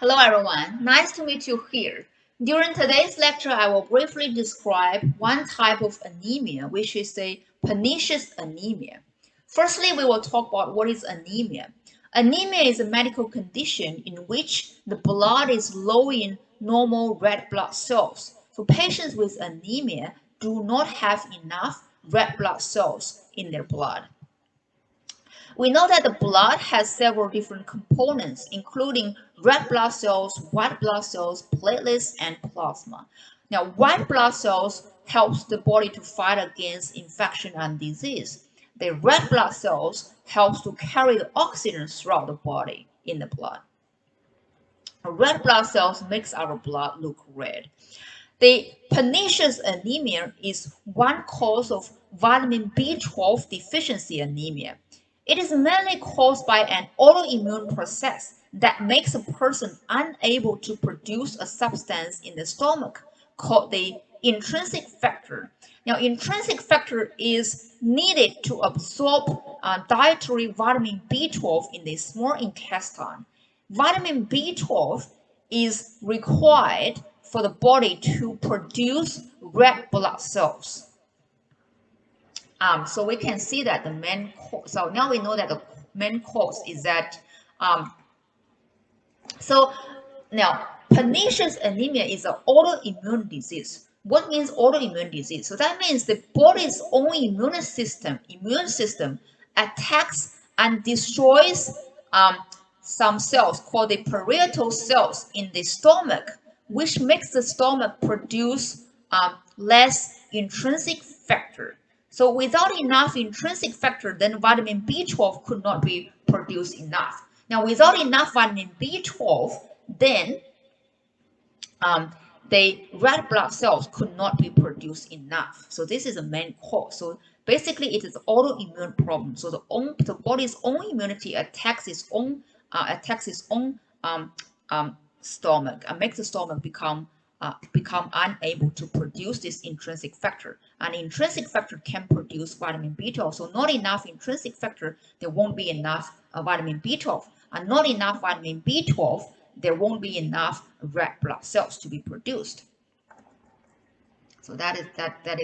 Hello everyone, nice to meet you here. During today's lecture, I will briefly describe one type of anemia, which is a pernicious anemia. Firstly, we will talk about what is anemia. Anemia is a medical condition in which the blood is low in normal red blood cells. So patients with anemia do not have enough red blood cells in their blood. We know that the blood has several different components, including red blood cells, white blood cells, platelets, and plasma. Now, white blood cells helps the body to fight against infection and disease. The red blood cells helps to carry the oxygen throughout the body in the blood. Red blood cells makes our blood look red. The pernicious anemia is one cause of vitamin B12 deficiency anemia. It is mainly caused by an autoimmune process that makes a person unable to produce a substance in the stomach called the intrinsic factor. Now, intrinsic factor is needed to absorb dietary vitamin B12 in the small intestine. Vitamin B12 is required for the body to produce red blood cells. So we can see that the main cause, so now we know that the main cause is that, so now pernicious anemia is an autoimmune disease. What means autoimmune disease? So that means the body's own immune system attacks and destroys some cells called the parietal cells in the stomach, which makes the stomach produce less intrinsic factor. So without enough intrinsic factor, then vitamin B12 could not be produced enough. Now, without enough vitamin B12, then the red blood cells could not be produced enough. So this is the main cause. So basically, it is an autoimmune problem. So the body's own immunity attacks its own stomach and makes the stomach become unable to produce this intrinsic factor. And intrinsic factor can produce vitamin B12. So not enough intrinsic factor, there won't be enough vitamin B12. And not enough vitamin B12, there won't be enough red blood cells to be produced. So that is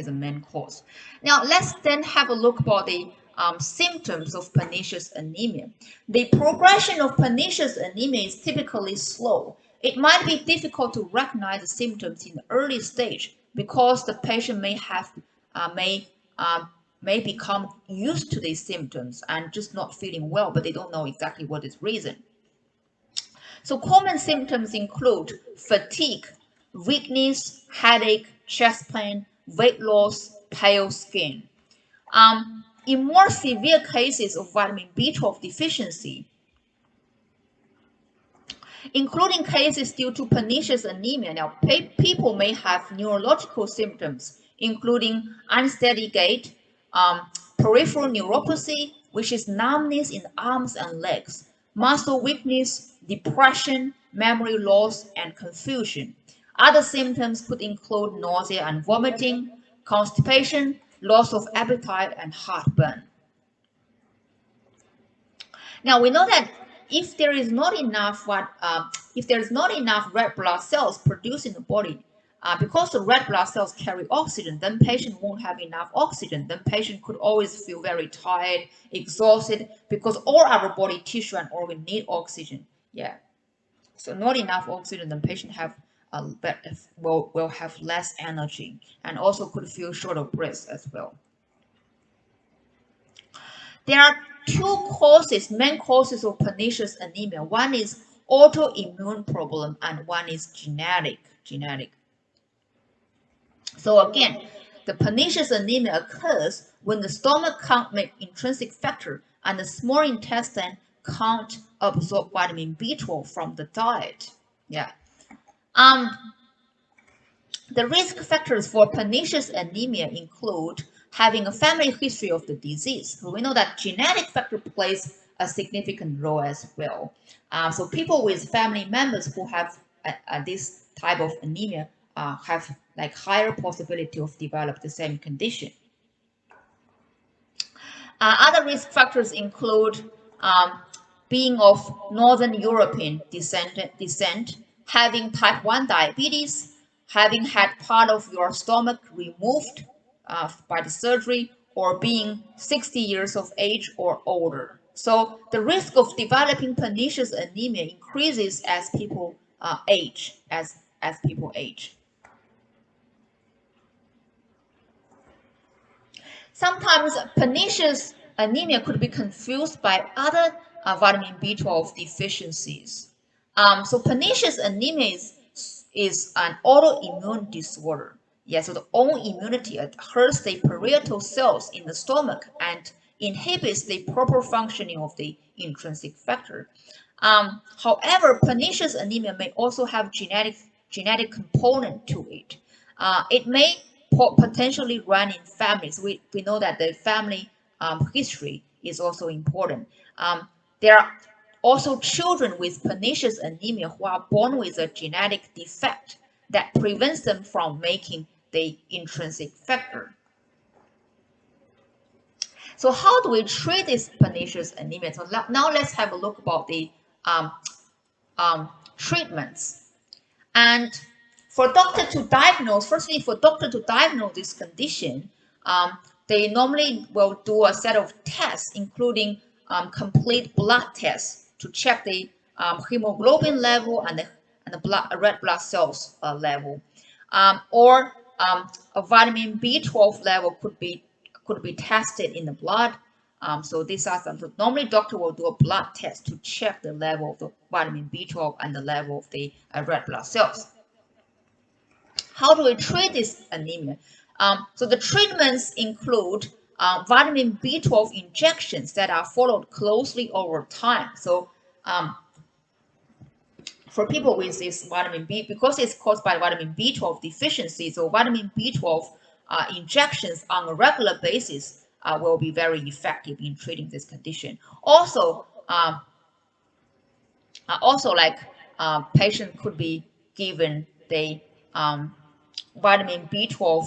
the main cause. Now let's then have a look about the symptoms of pernicious anemia. The progression of pernicious anemia is typically slow. It might be difficult to recognize the symptoms in the early stage because the patient may become used to these symptoms and just not feeling well, but they don't know exactly what is reason. So common symptoms include fatigue, weakness, headache, chest pain, weight loss, pale skin. In more severe cases of vitamin B12 deficiency, including cases due to pernicious anemia, now people may have neurological symptoms, including unsteady gait, peripheral neuropathy, which is numbness in arms and legs, muscle weakness, depression, memory loss, and confusion. Other symptoms could include nausea and vomiting, constipation, loss of appetite, and heartburn. Now we know that if there is not enough red blood cells produced in the body, because the red blood cells carry oxygen, then patient won't have enough oxygen. Then patient could always feel very tired, exhausted, because all our body tissue and organ need oxygen. Yeah. So not enough oxygen, then patient will have less energy and also could feel short of breath as well. There are two main causes of pernicious anemia. One is autoimmune problem and one is genetic. So again, the pernicious anemia occurs when the stomach can't make intrinsic factor and the small intestine can't absorb vitamin B12 from the diet. Yeah. The risk factors for pernicious anemia include having a family history of the disease. So we know that genetic factor plays a significant role as well. So people with family members who have this type of anemia have like higher possibility of develop the same condition. Other risk factors include being of Northern European descent, having type 1 diabetes, having had part of your stomach removed by the surgery, or being 60 years of age or older. So the risk of developing pernicious anemia increases as people age, as people age. Sometimes pernicious anemia could be confused by other vitamin B12 deficiencies. So pernicious anemia is an autoimmune disorder. Yeah, so the own immunity hurts the parietal cells in the stomach and inhibits the proper functioning of the intrinsic factor. However, pernicious anemia may also have genetic component to it. It may potentially run in families. We know that the family history is also important. There are also children with pernicious anemia who are born with a genetic defect that prevents them from making the intrinsic factor. So how do we treat this pernicious anemia? So now let's have a look about the treatments. And for doctor to diagnose, firstly, for doctor to diagnose this condition, they normally will do a set of tests, including complete blood tests to check the hemoglobin level and the red blood cells level, or a vitamin B12 level could be tested in the blood. So these are some. So normally, doctor will do a blood test to check the level of the vitamin B12 and the level of the red blood cells. How do we treat this anemia? So the treatments include vitamin B12 injections that are followed closely over time. So for people with this vitamin B, because it's caused by vitamin B12 deficiency, so vitamin B12 injections on a regular basis will be very effective in treating this condition. Also, like patient could be given the vitamin B12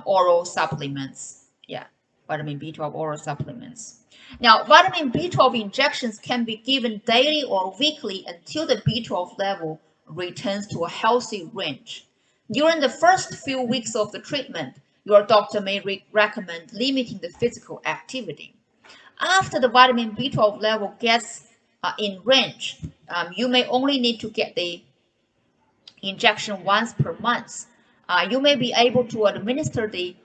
oral supplements. Yeah, vitamin B12 oral supplements. Now, vitamin B12 injections can be given daily or weekly until the B12 level returns to a healthy range. During the first few weeks of the treatment, your doctor may recommend limiting the physical activity. After the vitamin B12 level gets in range, you may only need to get the injection once per month. You may be able to administer the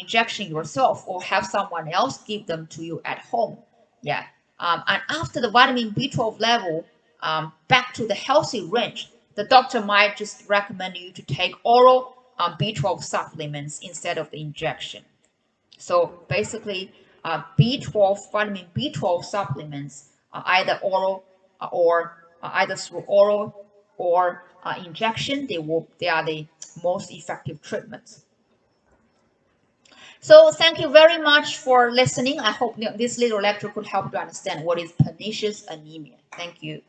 injection yourself or have someone else give them to you at home. Yeah. And after the vitamin B12 level back to the healthy range, the doctor might just recommend you to take oral B12 supplements instead of the injection. So basically, vitamin B12 supplements, either oral or either through oral or injection, they are the most effective treatments. So thank you very much for listening. I hope this little lecture could help you understand what is pernicious anemia. Thank you.